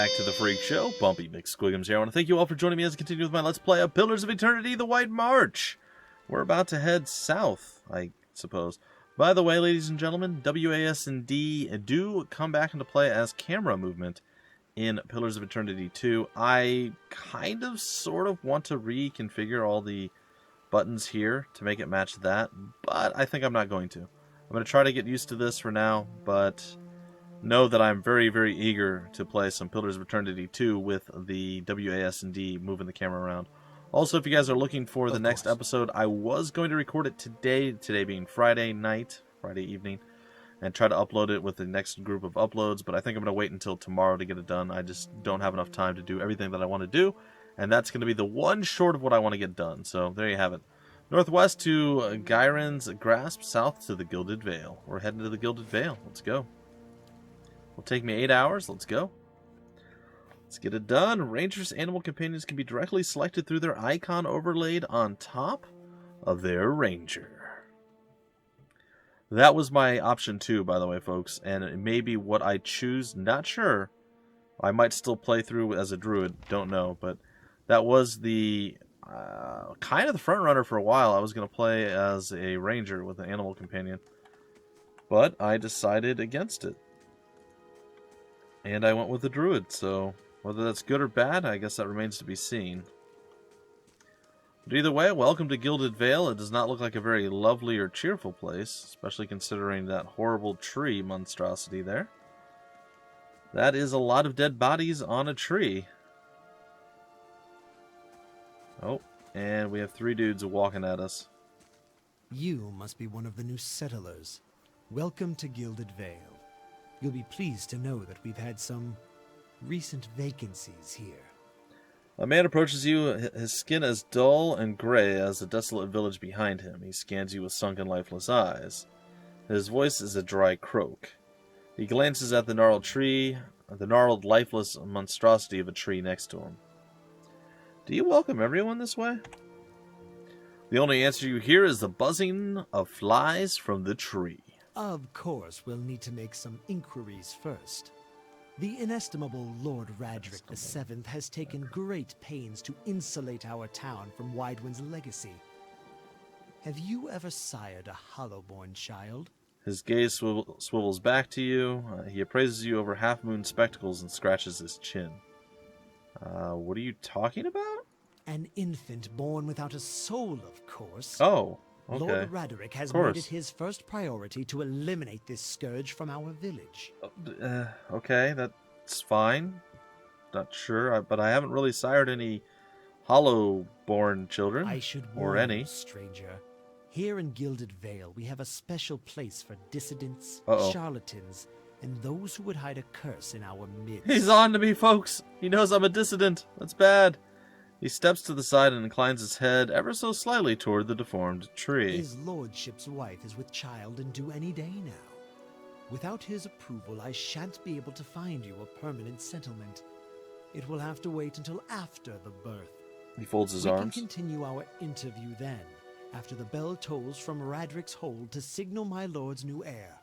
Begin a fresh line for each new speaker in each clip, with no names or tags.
back to the Freak Show. Bumpy McSquigums here. I want to thank you all for joining me as I continue with my Let's Play of Pillars of Eternity, The White March. We're about to head south, I suppose. By the way, ladies and gentlemen, WAS and D do come back into play as camera movement in Pillars of Eternity 2. I kind of, sort of want to reconfigure all the buttons here to make it match that, but I think I'm not going to. I'm going to try to get used to this for now, but know that I'm very, very eager to play some Pillars of Eternity 2 with the WAS&D moving the camera around. Also, if you guys are looking for the next episode, I was going to record it today being Friday evening, and try to upload it with the next group of uploads, but I think I'm going to wait until tomorrow to get it done. I just don't have enough time to do everything that I want to do, and that's going to be the one short of what I want to get done. So there you have it. Northwest to Gyron's Grasp, south to the Gilded Vale. We're heading to the Gilded Vale. Let's go. It'll take me 8 hours. Let's go. Let's get it done. Rangers' animal companions can be directly selected through their icon overlaid on top of their ranger. That was my option 2, by the way, folks, and it may be what I choose. Not sure. I might still play through as a druid. Don't know, but that was the kind of the front runner for a while. I was going to play as a ranger with an animal companion, but I decided against it. And I went with the druid, so whether that's good or bad, I guess that remains to be seen. But either way, welcome to Gilded Vale. It does not look like a very lovely or cheerful place, especially considering that horrible tree monstrosity there. That is a lot of dead bodies on a tree. Oh, and we have 3 dudes walking at us.
You must be one of the new settlers. Welcome to Gilded Vale. You'll be pleased to know that we've had some recent vacancies here.
A man approaches you, his skin as dull and gray as the desolate village behind him. He scans you with sunken, lifeless eyes. His voice is a dry croak. He glances at the gnarled, lifeless monstrosity of a tree next to him. Do you welcome everyone this way? The only answer you hear is the buzzing of flies from the tree.
Of course, we'll need to make some inquiries first. The inestimable Lord Radric VII has taken great pains to insulate our town from Widewind's legacy. Have you ever sired a Hollowborn child?
His gaze swivels back to you. He appraises you over half-moon spectacles and scratches his chin. What are you talking about?
An infant born without a soul, of course.
Oh, okay.
Lord Radric has made it his first priority to eliminate this scourge from our village.
Okay, that's fine. Not sure, but I haven't really sired any hollow-born children.
I should
or
warn
any.
you, stranger. Here in Gilded Vale, we have a special place for dissidents, charlatans, and those who would hide a curse in our midst.
He's on to me, folks! He knows I'm a dissident. That's bad. He steps to the side and inclines his head ever so slightly toward the deformed tree.
His lordship's wife is with child and due any day now. Without his approval, I shan't be able to find you a permanent settlement. It will have to wait until after the birth.
He folds his arms.
We can continue our interview then, after the bell tolls from Radric's hold to signal my lord's new heir.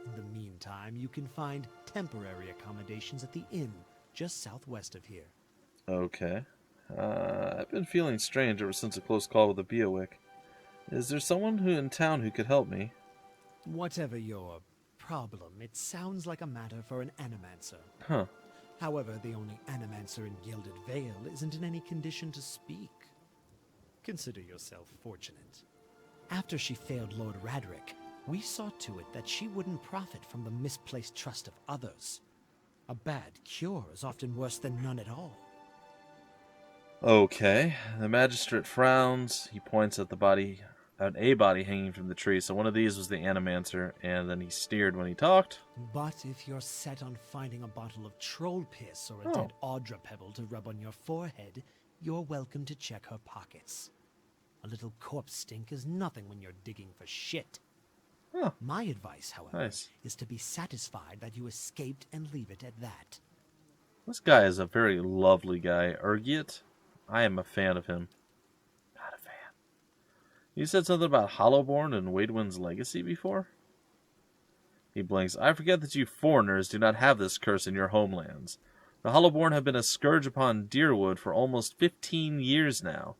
In the meantime, you can find temporary accommodations at the inn just southwest of here.
Okay. I've been feeling strange ever since a close call with the Beowick. Is there someone in town who could help me?
Whatever your problem, it sounds like a matter for an animancer.
Huh.
However, the only animancer in Gilded Vale isn't in any condition to speak. Consider yourself fortunate. After she failed Lord Radric, we saw to it that she wouldn't profit from the misplaced trust of others. A bad cure is often worse than none at all.
Okay. The magistrate frowns. He points at a body hanging from the tree. So one of these was the animancer, and then he sneered when he talked.
But if you're set on finding a bottle of troll piss or a dead Audra pebble to rub on your forehead, you're welcome to check her pockets. A little corpse stink is nothing when you're digging for shit.
Huh.
My advice, however, is to be satisfied that you escaped and leave it at that.
This guy is a very lovely guy. Urgiet? I am a fan of him. Not a fan. You said something about Hollowborn and Widewind's legacy before? He blinks. I forget that you foreigners do not have this curse in your homelands. The Hollowborn have been a scourge upon Deerwood for almost 15 years now.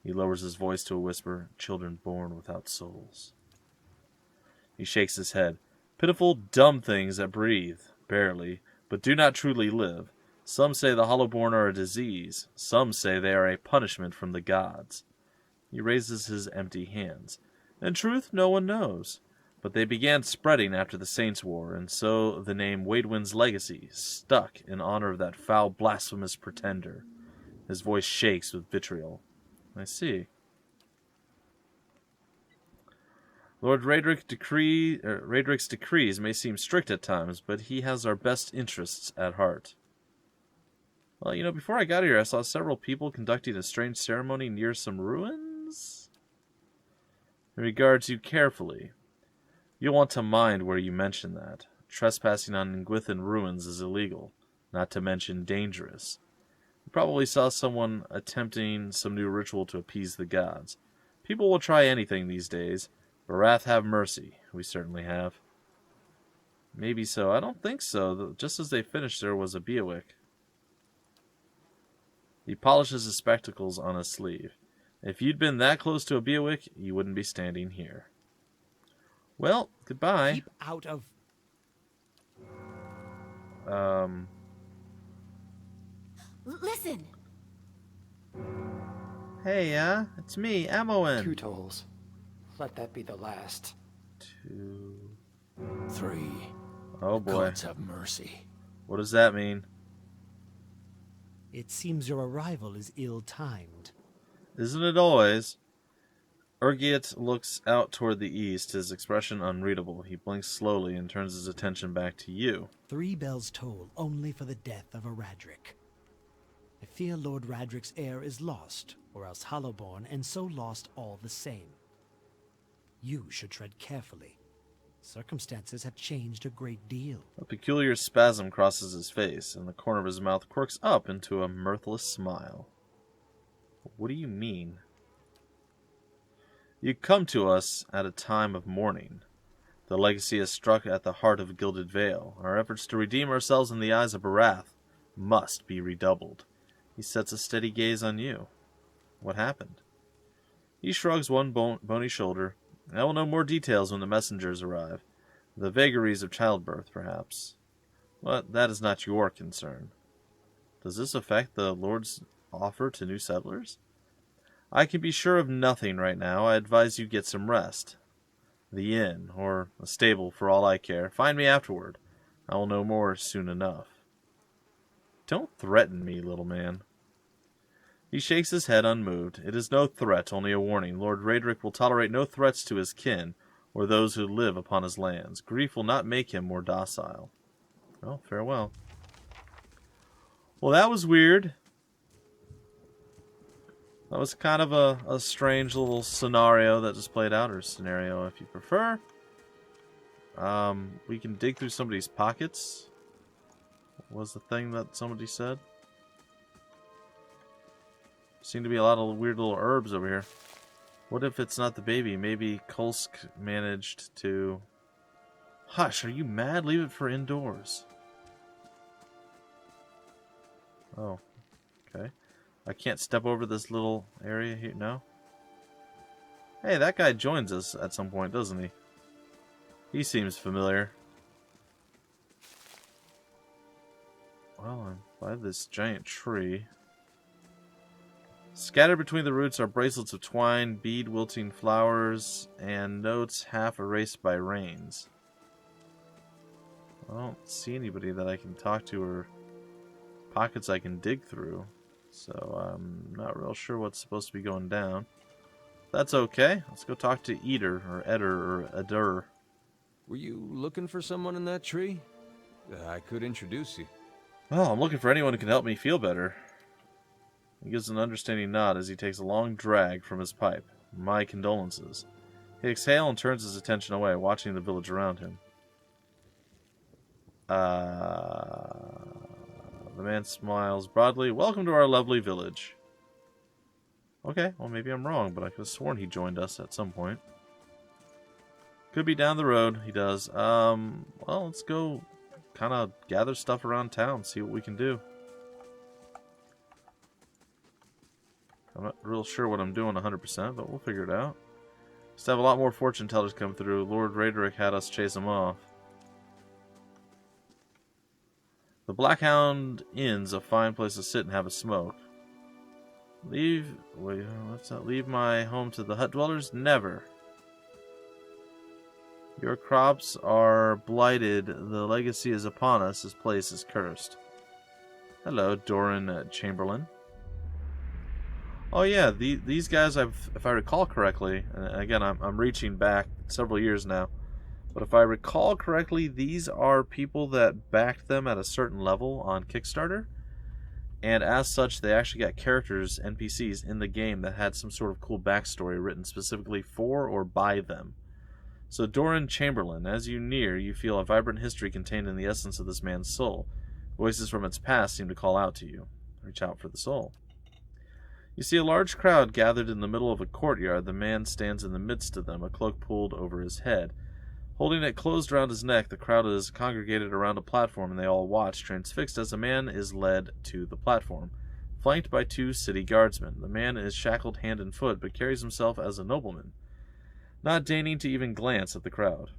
He lowers his voice to a whisper, children born without souls. He shakes his head. Pitiful, dumb things that breathe, barely, but do not truly live. Some say the Hollowborn are a disease. Some say they are a punishment from the gods. He raises his empty hands. In truth, no one knows. But they began spreading after the Saints' War, and so the name Waidwin's Legacy stuck in honor of that foul, blasphemous pretender. His voice shakes with vitriol. I see. Lord Raedric's decrees may seem strict at times, but he has our best interests at heart. Well, before I got here, I saw several people conducting a strange ceremony near some ruins. In regard to carefully. You'll want to mind where you mention that. Trespassing on Ngwithan ruins is illegal, not to mention dangerous. You probably saw someone attempting some new ritual to appease the gods. People will try anything these days. Barath have mercy. We certainly have. Maybe so. I don't think so. Just as they finished, there was a Beowick. He polishes his spectacles on his sleeve. If you'd been that close to a Beowick, you wouldn't be standing here. Well, goodbye.
Keep out of...
Listen!
Hey, it's me, Amoen.
2 tolls. Let that be the last.
2...
3.
Oh boy.
Gods have mercy.
What does that mean?
It seems your arrival is ill-timed.
Isn't it always? Urgiet looks out toward the east, his expression unreadable. He blinks slowly and turns his attention back to you.
3 bells toll only for the death of a Radric. I fear Lord Radric's heir is lost, or else Hollowborn, and so lost all the same. You should tread carefully. Circumstances have changed a great deal.
A peculiar spasm crosses his face, and the corner of his mouth quirks up into a mirthless smile. What do you mean? You come to us at a time of mourning. The legacy has struck at the heart of Gilded Vale. Our efforts to redeem ourselves in the eyes of Barath must be redoubled. He sets a steady gaze on you. What happened? He shrugs one bony shoulder. I will know more details when the messengers arrive. The vagaries of childbirth, perhaps. But that is not your concern. Does this affect the Lord's offer to new settlers? I can be sure of nothing right now. I advise you get some rest. The inn, or a stable for all I care. Find me afterward. I will know more soon enough. Don't threaten me, little man. He shakes his head unmoved. It is no threat, only a warning. Lord Raedric will tolerate no threats to his kin, or those who live upon his lands. Grief will not make him more docile. Well, farewell. Well, that was weird. That was kind of a strange little scenario that just played out, or scenario if you prefer. We can dig through somebody's pockets. What was the thing that somebody said? Seem to be a lot of weird little herbs over here. What if it's not the baby? Maybe Kolsk managed to... Hush, are you mad? Leave it for indoors. Oh, okay. I can't step over this little area here, no? Hey, that guy joins us at some point, doesn't he? He seems familiar. Well, I'm by this giant tree. Scattered between the roots are bracelets of twine, bead wilting flowers, and notes half erased by rains. I don't see anybody that I can talk to or pockets I can dig through, so I'm not real sure what's supposed to be going down. That's okay. Let's go talk to Eder, or Eder.
Were you looking for someone in that tree? I could introduce you.
Well, I'm looking for anyone who can help me feel better. He gives an understanding nod as he takes a long drag from his pipe. My condolences. He exhales and turns his attention away, watching the village around him. The man smiles broadly. Welcome to our lovely village. Okay, well maybe I'm wrong, but I could have sworn he joined us at some point. Could be down the road, he does. Well, let's go kind of gather stuff around town, see what we can do. I'm not real sure what I'm doing 100%, but we'll figure it out. Just have a lot more fortune tellers come through. Lord Raderick had us chase them off. The Blackhound Inn's a fine place to sit and have a smoke. Wait, what's that? Leave my home to the hut dwellers? Never. Your crops are blighted. The legacy is upon us. This place is cursed. Hello, Doran Chamberlain. Oh yeah, these guys, if I recall correctly, and again, I'm reaching back several years now, but if I recall correctly, these are people that backed them at a certain level on Kickstarter, and as such, they actually got characters, NPCs, in the game that had some sort of cool backstory written specifically for or by them. So Doran Chamberlain, as you near, you feel a vibrant history contained in the essence of this man's soul. Voices from its past seem to call out to you. Reach out for the soul. You see a large crowd gathered in the middle of a courtyard. The man stands in the midst of them, a cloak pulled over his head. Holding it closed around his neck, the crowd is congregated around a platform, and they all watch, transfixed as a man is led to the platform, flanked by 2 city guardsmen. The man is shackled hand and foot, but carries himself as a nobleman, not deigning to even glance at the crowd.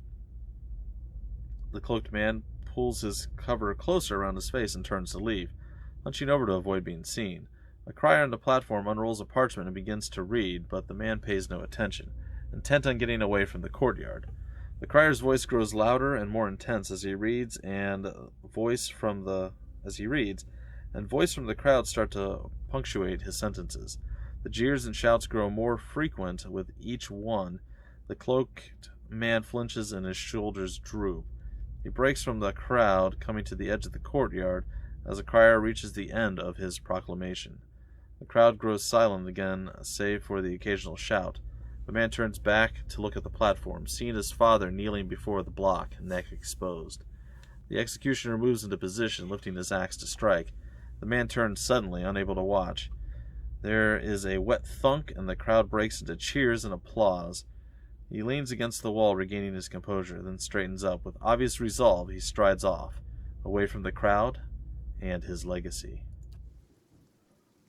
The cloaked man pulls his cover closer around his face and turns to leave, hunching over to avoid being seen. A crier on the platform unrolls a parchment and begins to read, but the man pays no attention, intent on getting away from the courtyard. The crier's voice grows louder and more intense as he reads, and voice from the crowd start to punctuate his sentences. The jeers and shouts grow more frequent with each one. The cloaked man flinches and his shoulders droop. He breaks from the crowd, coming to the edge of the courtyard as the crier reaches the end of his proclamation. The crowd grows silent again, save for the occasional shout. The man turns back to look at the platform, seeing his father kneeling before the block, neck exposed. The executioner moves into position, lifting his axe to strike. The man turns suddenly, unable to watch. There is a wet thunk, and the crowd breaks into cheers and applause. He leans against the wall, regaining his composure, then straightens up. With obvious resolve, he strides off, away from the crowd and his legacy.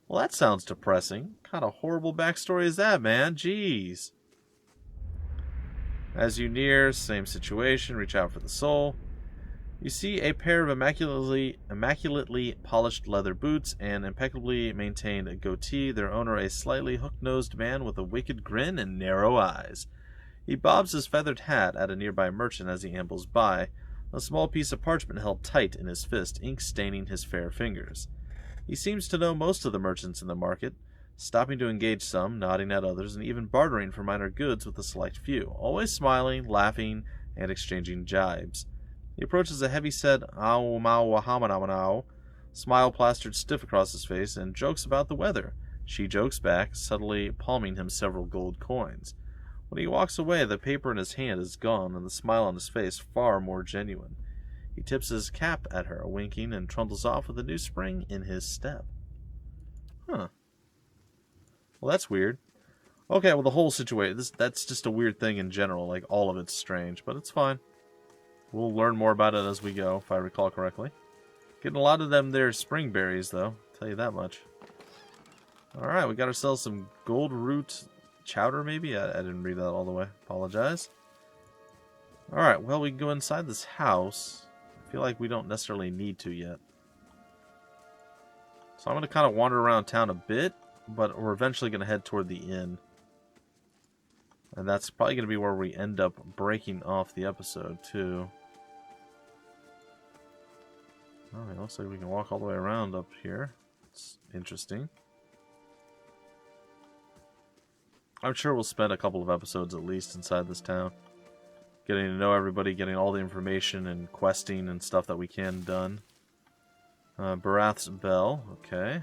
Well, that sounds depressing. What kind of horrible backstory is that, man? Jeez. As you near, same situation, reach out for the soul. You see a pair of immaculately polished leather boots and impeccably maintained goatee. Their owner, a slightly hook-nosed man with a wicked grin and narrow eyes. He bobs his feathered hat at a nearby merchant as he ambles by, a small piece of parchment held tight in his fist, ink staining his fair fingers. He seems to know most of the merchants in the market, stopping to engage some, nodding at others, and even bartering for minor goods with a select few, always smiling, laughing, and exchanging jibes. He approaches a heavy-set smile plastered stiff across his face, and jokes about the weather. She jokes back, subtly palming him several gold coins. When he walks away, the paper in his hand is gone, and the smile on his face far more genuine. He tips his cap at her, winking, and trundles off with a new spring in his step. Huh. Well, that's weird. Okay, well, the whole situation, that's just a weird thing in general. Like, all of it's strange, but it's fine. We'll learn more about it as we go, if I recall correctly. Getting a lot of them there spring berries, though. I'll tell you that much. Alright, we got ourselves some gold root chowder, maybe? I didn't read that all the way. Apologize. Alright, well, we can go inside this house. I feel like we don't necessarily need to yet. So I'm going to kind of wander around town a bit, but we're eventually going to head toward the inn. And that's probably going to be where we end up breaking off the episode, too. Oh, it looks like we can walk all the way around up here. It's interesting. I'm sure we'll spend a couple of episodes at least inside this town. Getting to know everybody, getting all the information and questing and stuff that we can done. Barath's Bell, okay.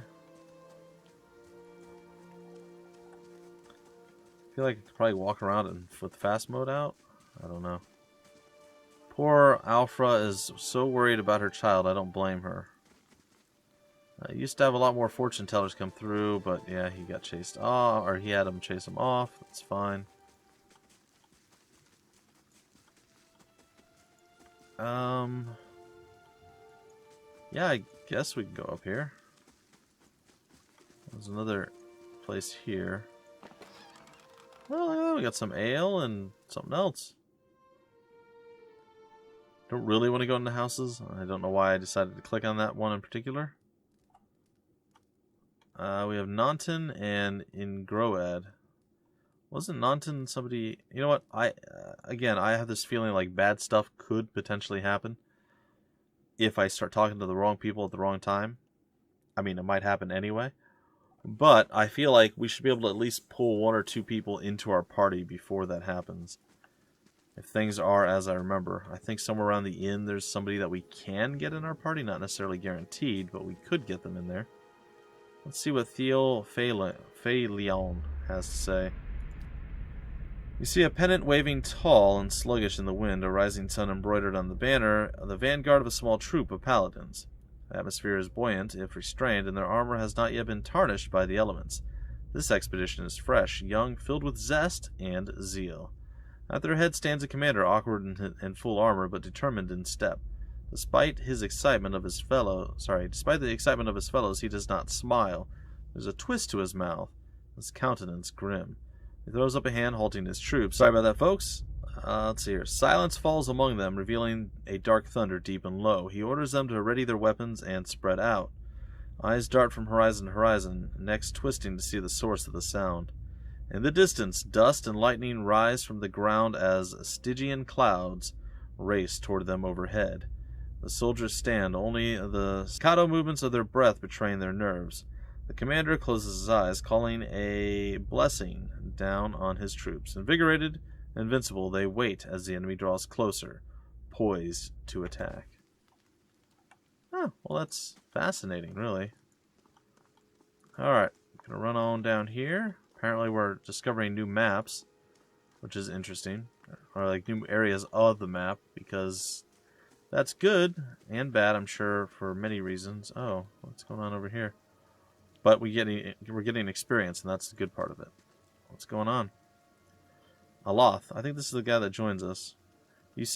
I feel like I could probably walk around and with fast mode out. I don't know. Poor Alfra is so worried about her child, I don't blame her. I used to have a lot more fortune tellers come through, but yeah, he got chased off, or he had them chase him off. That's fine. Yeah, I guess we can go up here. There's another place here. Well, we got some ale and something else. Don't really want to go into houses. I don't know why I decided to click on that one in particular. We have Naunton and Ingroad. Wasn't Naunton somebody... You know what? Again, I have this feeling like bad stuff could potentially happen if I start talking to the wrong people at the wrong time. I mean, it might happen anyway. But I feel like we should be able to at least pull 1 or 2 people into our party before that happens. If things are as I remember. I think somewhere around the inn there's somebody that we can get in our party. Not necessarily guaranteed, but we could get them in there. Let's see what Theo Leon has to say. You see a pennant waving tall and sluggish in the wind, a rising sun embroidered on the banner, the vanguard of a small troop of paladins. The atmosphere is buoyant, if restrained, and their armor has not yet been tarnished by the elements. This expedition is fresh, young, filled with zest and zeal. At their head stands a commander, awkward in full armor, but determined in step. Despite the excitement of his fellows, he does not smile. There's a twist to his mouth, his countenance grim. He throws up a hand, halting his troops. Sorry about that, folks. Let's see here. Silence falls among them, revealing a dark thunder deep and low. He orders them to ready their weapons and spread out. Eyes dart from horizon to horizon, necks twisting to see the source of the sound. In the distance, dust and lightning rise from the ground as Stygian clouds race toward them overhead. The soldiers stand, only the staccato movements of their breath betraying their nerves. The commander closes his eyes, calling a blessing down on his troops. Invigorated, invincible, they wait as the enemy draws closer, poised to attack. Oh, well, that's fascinating, really. Alright, gonna run on down here. Apparently we're discovering new maps, which is interesting. Or like new areas of the map, because that's good and bad, I'm sure, for many reasons. Oh, what's going on over here? But we're getting experience, and that's the good part of it. What's going on? Aloth. I think this is the guy that joins us.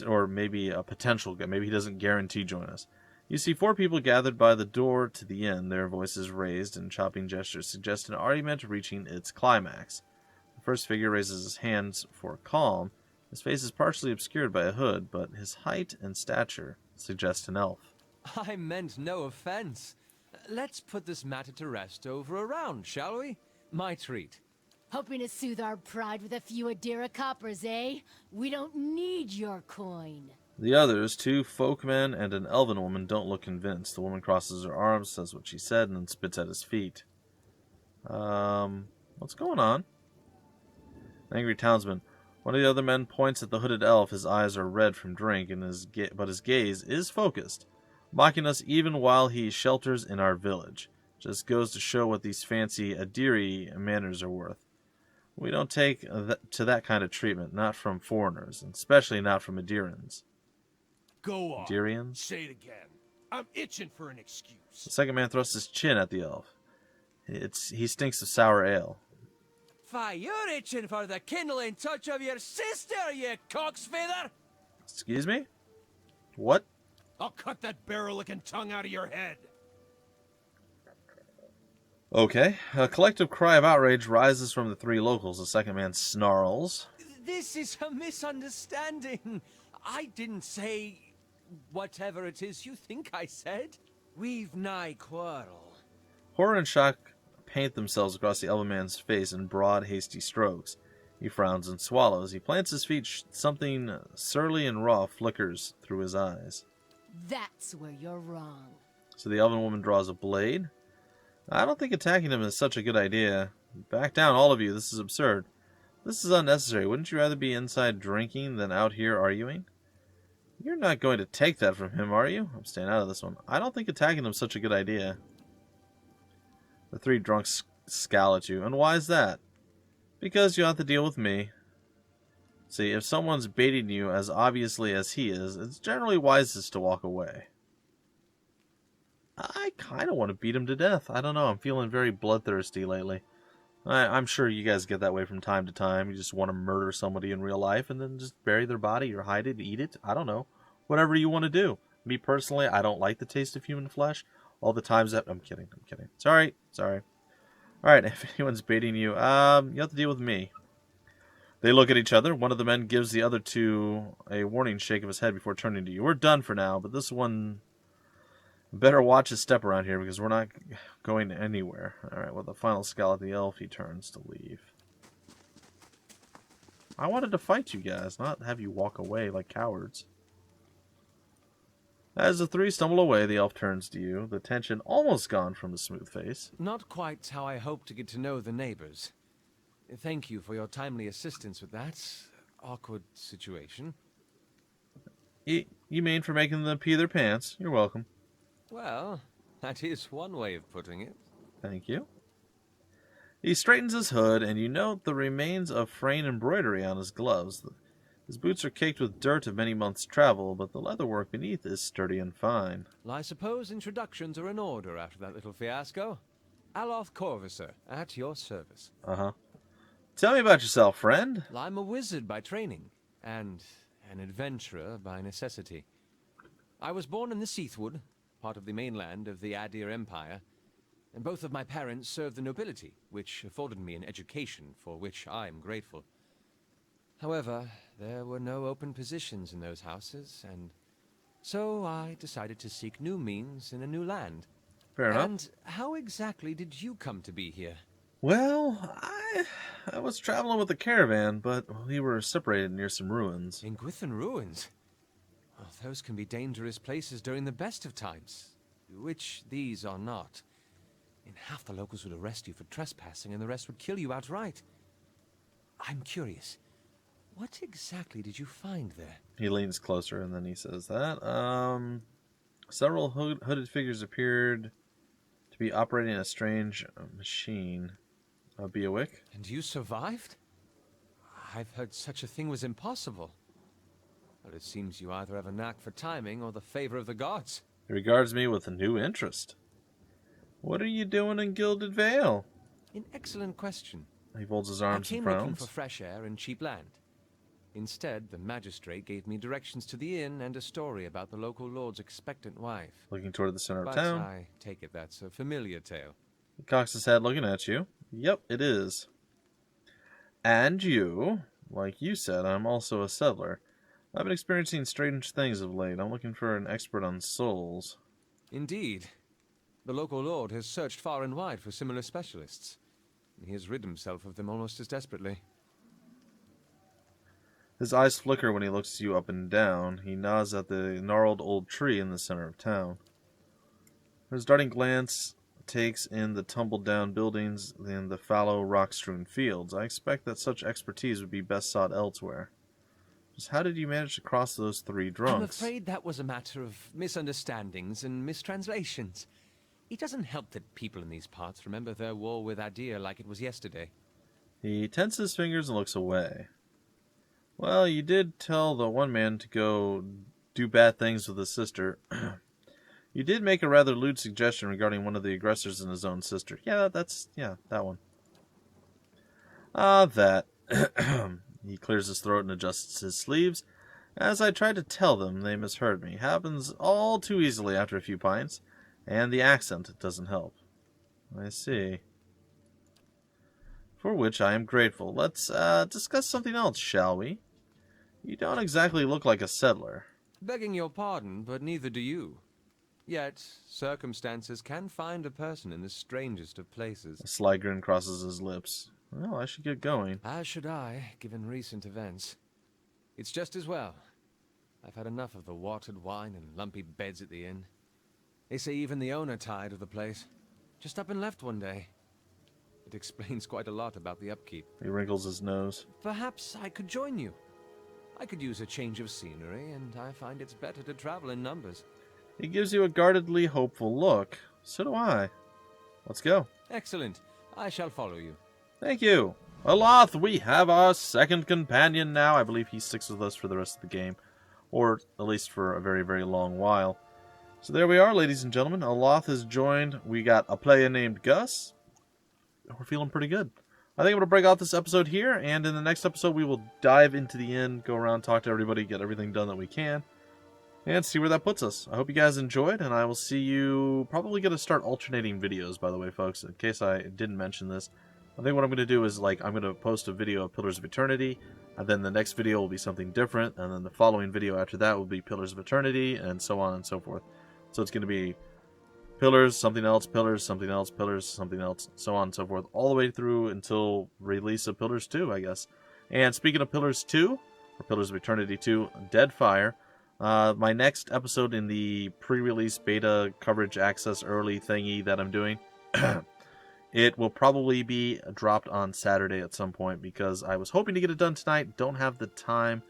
Or maybe a potential guy. Maybe he doesn't guarantee join us. You see 4 people gathered by the door to the inn, their voices raised and chopping gestures suggest an argument reaching its climax. The first figure raises his hands for calm. His face is partially obscured by a hood, but his height and stature suggest an elf.
I meant no offense. Let's put this matter to rest over a round, shall we? My treat.
Hoping to soothe our pride with a few Adira coppers, eh? We don't need your coin.
The others, 2 folkmen and an elven woman, don't look convinced. The woman crosses her arms, says what she said, and then spits at his feet. What's going on? An angry townsman. One of the other men points at the hooded elf. His eyes are red from drink, and but his gaze is focused, mocking us even while he shelters in our village. Just goes to show what these fancy Adiri manners are worth. We don't take to that kind of treatment, not from foreigners, and especially not from Adirans.
Go on.
Adirians?
Say it again. I'm itching for an excuse.
The second man thrusts his chin at the elf. He stinks of sour ale.
Fie, you're itching for the kindling touch of your sister, you cocksfeather!
Excuse me? What?
I'll cut that barrel-licking tongue out of your head.
Okay. A collective cry of outrage rises from the 3 locals. The second man snarls.
This is a misunderstanding. I didn't say whatever it is you think I said. We've nigh quarrel.
Horror and shock paint themselves across the elven man's face in broad, hasty strokes. He frowns and swallows. He plants his feet. Something surly and raw flickers through his eyes.
That's where you're wrong.
So the elven woman draws a blade. I don't think attacking him is such a good idea. Back down, all of you. This is absurd. This is unnecessary. Wouldn't you rather be inside drinking than out here arguing? You're not going to take that from him, are you? I'm staying out of this one. I don't think attacking him is such a good idea. The 3 drunks scowl at you. And why is that? Because you have to deal with me. See, if someone's baiting you as obviously as he is, it's generally wisest to walk away. I kind of want to beat him to death. I don't know. I'm feeling very bloodthirsty lately. I'm sure you guys get that way from time to time. You just want to murder somebody in real life and then just bury their body or hide it, eat it. I don't know. Whatever you want to do. Me personally, I don't like the taste of human flesh. All the times that... I'm kidding. Sorry. Alright, if anyone's baiting you, you have to deal with me. They look at each other. One of the men gives the other two a warning shake of his head before turning to you. We're done for now, but this one better watch his step around here because we're not going anywhere. Alright, with a final scowl at the elf, he turns to leave. I wanted to fight you guys, not have you walk away like cowards. As the three stumble away, the elf turns to you, the tension almost gone from his smooth face.
Not quite how I hoped to get to know the neighbors. Thank you for your timely assistance with that awkward situation.
You mean for making them pee their pants? You're welcome.
Well, that is one way of putting it.
Thank you. He straightens his hood, and you note the remains of frayed embroidery on his gloves. His boots are caked with dirt of many months' travel, but the leatherwork beneath is sturdy and fine.
Well, I suppose introductions are in order after that little fiasco. Aloth Corvisor, at your service.
Uh-huh. Tell me about yourself, friend.
Well, I'm a wizard by training, and an adventurer by necessity. I was born in the Seathwood, part of the mainland of the Adir Empire, and both of my parents served the nobility, which afforded me an education for which I am grateful. However, there were no open positions in those houses, and so I decided to seek new means in a new land.
Fair enough.
And how exactly did you come to be here?
Well, I was traveling with a caravan, but we were separated near some ruins.
In Gwithan ruins? Well, those can be dangerous places during the best of times, which these are not. In half the locals would arrest you for trespassing, and the rest would kill you outright. I'm curious. What exactly did you find there?
He leans closer, and then he says that. Several hooded figures appeared to be operating a strange machine. Be a wick?
And you survived? I've heard such a thing was impossible. But it seems you either have a knack for timing or the favor of the gods.
He regards me with a new interest. What are you doing in Gilded Vale?
An excellent question.
He folds his arms
I
and
came looking
frowns.
for fresh air and cheap land. Instead, the magistrate gave me directions to the inn and a story about the local lord's expectant wife.
Looking toward the center of
But
town.
I take it that's a familiar tale.
He cocks his head looking at you. Yep, it is. And you, like you said, I'm also a settler. I've been experiencing strange things of late. I'm looking for an expert on souls.
Indeed. The local lord has searched far and wide for similar specialists. He has rid himself of them almost as desperately.
His eyes flicker when he looks you up and down. He nods at the gnarled old tree in the center of town. His darting glance takes in the tumbled-down buildings and the fallow, rock-strewn fields. I expect that such expertise would be best sought elsewhere. Just how did you manage to cross those three drunks?
I'm afraid that was a matter of misunderstandings and mistranslations. It doesn't help that people in these parts remember their war with Adir like it was yesterday.
He tenses his fingers and looks away. Well, you did tell the one man to go do bad things with his sister. You did make a rather lewd suggestion regarding one of the aggressors and his own sister. Yeah, that one. That. He clears his throat and adjusts his sleeves. As I tried to tell them, they misheard me. Happens all too easily after a few pints. And the accent doesn't help. I see. For which I am grateful. Let's discuss something else, shall we? You don't exactly look like a settler.
Begging your pardon, but neither do you. Yet, circumstances can find a person in the strangest of places.
A sly grin crosses his lips. Well, I should get going.
As should I, given recent events. It's just as well. I've had enough of the watered wine and lumpy beds at the inn. They say even the owner tired of the place. Just up and left one day. It explains quite a lot about the upkeep.
He wrinkles his nose.
Perhaps I could join you. I could use a change of scenery, and I find it's better to travel in numbers.
He gives you a guardedly hopeful look. So do I. Let's go.
Excellent. I shall follow you.
Thank you. Aloth, we have our second companion now. I believe he sticks with us for the rest of the game. Or at least for a very, very long while. So there we are, ladies and gentlemen. Aloth has joined. We got a player named Gus. We're feeling pretty good. I think I'm going to break off this episode here. And in the next episode, we will dive into the inn, go around, talk to everybody, get everything done that we can. and see where that puts us. I hope you guys enjoyed, and I will see you... Probably going to start alternating videos, by the way, folks, in case I didn't mention this. I think what I'm going to do is, like, I'm going to post a video of Pillars of Eternity, and then the next video will be something different, and then the following video after that will be Pillars of Eternity, and so on and so forth. So it's going to be Pillars, something else, Pillars, something else, Pillars, something else, so on and so forth, all the way through until release of Pillars 2, I guess. And speaking of Pillars 2, or Pillars of Eternity 2, Deadfire, my next episode in the pre-release beta coverage access early thingy that I'm doing, it will probably be dropped on Saturday at some point, because I was hoping to get it done tonight, don't have the time,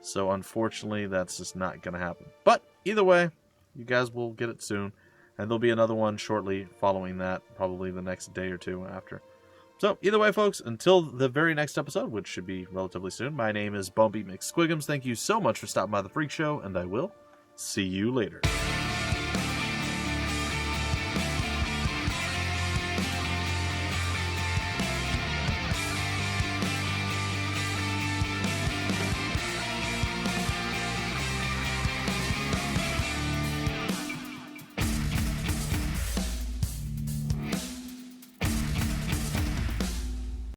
so unfortunately that's just not going to happen. But either way, you guys will get it soon. And there'll be another one shortly following that, probably the next day or two after. So, either way, folks, until the very next episode, which should be relatively soon, my name is Bumpy McSquigums. Thank you so much for stopping by the Freak Show, and I will see you later.